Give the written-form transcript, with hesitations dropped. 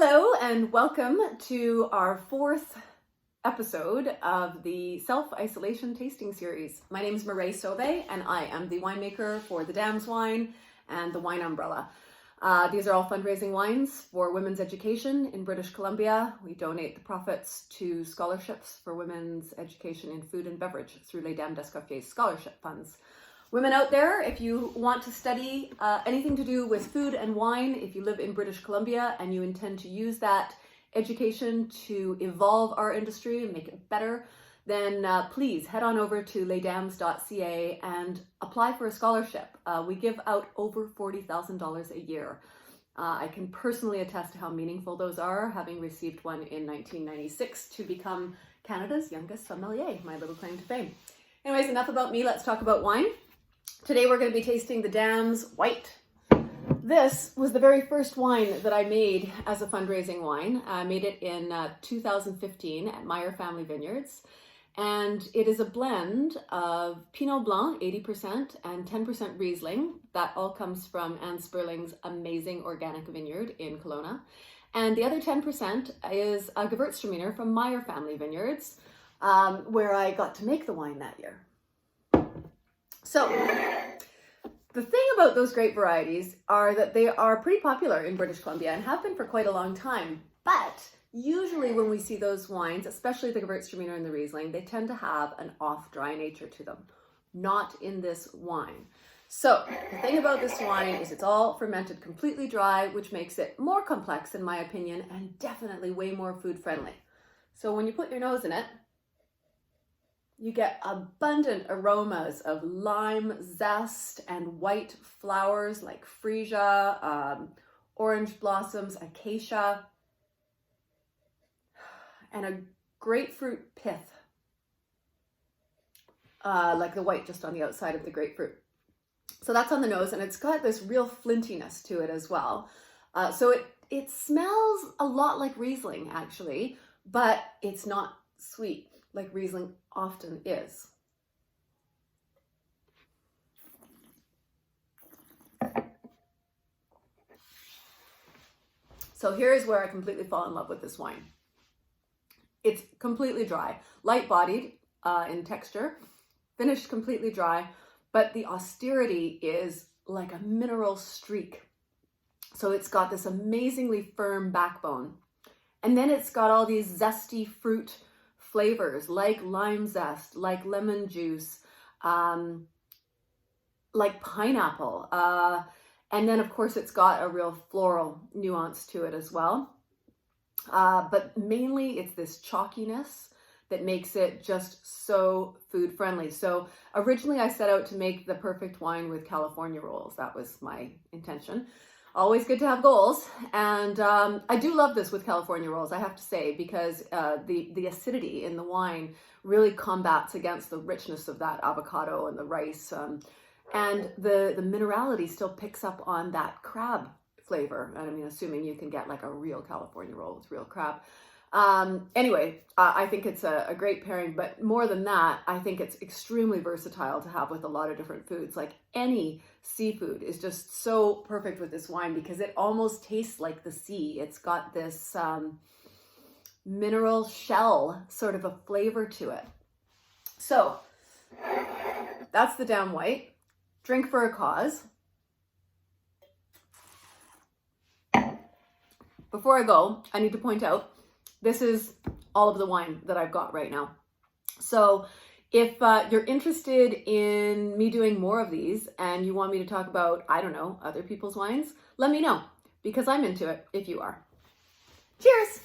Hello and welcome to our fourth episode of the Self-Isolation Tasting Series. My name is Mireille Sauve and I am the winemaker for the Dams Wine and the Wine Umbrella. These are all fundraising wines for women's education in British Columbia. We donate the profits to scholarships for women's education in food and beverage through Les Dames d'Escoffier's scholarship funds. Women out there, if you want to study anything to do with food and wine, if you live in British Columbia and you intend to use that education to evolve our industry and make it better, then please head on over to lesdames.ca and apply for a scholarship. We give out over $40,000 a year. I can personally attest to how meaningful those are, having received one in 1996 to become Canada's youngest sommelier, my little claim to fame. Anyways, enough about me, let's talk about wine. Today we're going to be tasting the Dams White. This was the very first wine that I made as a fundraising wine. I made it in 2015 at Meyer Family Vineyards. And it is a blend of Pinot Blanc, 80%, and 10% Riesling. That all comes from Anne Sperling's amazing organic vineyard in Kelowna. And the other 10% is a Gewürztraminer from Meyer Family Vineyards, where I got to make the wine that year. So, the thing about those grape varieties are that they are pretty popular in British Columbia and have been for quite a long time. But usually when we see those wines, especially the Gewürztraminer and the Riesling, they tend to have an off-dry nature to them. Not in this wine. So, the thing about this wine is it's all fermented completely dry, which makes it more complex in my opinion, and definitely way more food friendly. So when you put your nose in it, you get abundant aromas of lime zest and white flowers like freesia, orange blossoms, acacia, and a grapefruit pith, like the white just on the outside of the grapefruit. So that's on the nose, and it's got this real flintiness to it as well. So it smells a lot like Riesling actually, but it's not sweet like Riesling often is. So here's where I completely fall in love with this wine. It's completely dry, light-bodied in texture, finished completely dry, but the austerity is like a mineral streak. So it's got this amazingly firm backbone. And then it's got all these zesty fruit flavors like lime zest, like lemon juice, like pineapple. And then of course it's got a real floral nuance to it as well. But mainly it's this chalkiness that makes it just so food friendly. So originally I set out to make the perfect wine with California rolls. That was my intention. Always good to have goals. And I do love this with California rolls, I have to say, because the acidity in the wine really combats against the richness of that avocado and the rice. And the minerality still picks up on that crab flavor. I mean, assuming you can get like a real California roll with real crab. Anyway, I think it's a great pairing, but more than that, I think it's extremely versatile to have with a lot of different foods. Like any seafood is just so perfect with this wine because it almost tastes like the sea. It's got this mineral shell sort of a flavor to it. So that's the Dam White. Drink for a cause. Before I go, I need to point out, this is all of the wine that I've got right now. So if you're interested in me doing more of these and you want me to talk about, I don't know, other people's wines, let me know because I'm into it if you are. Cheers!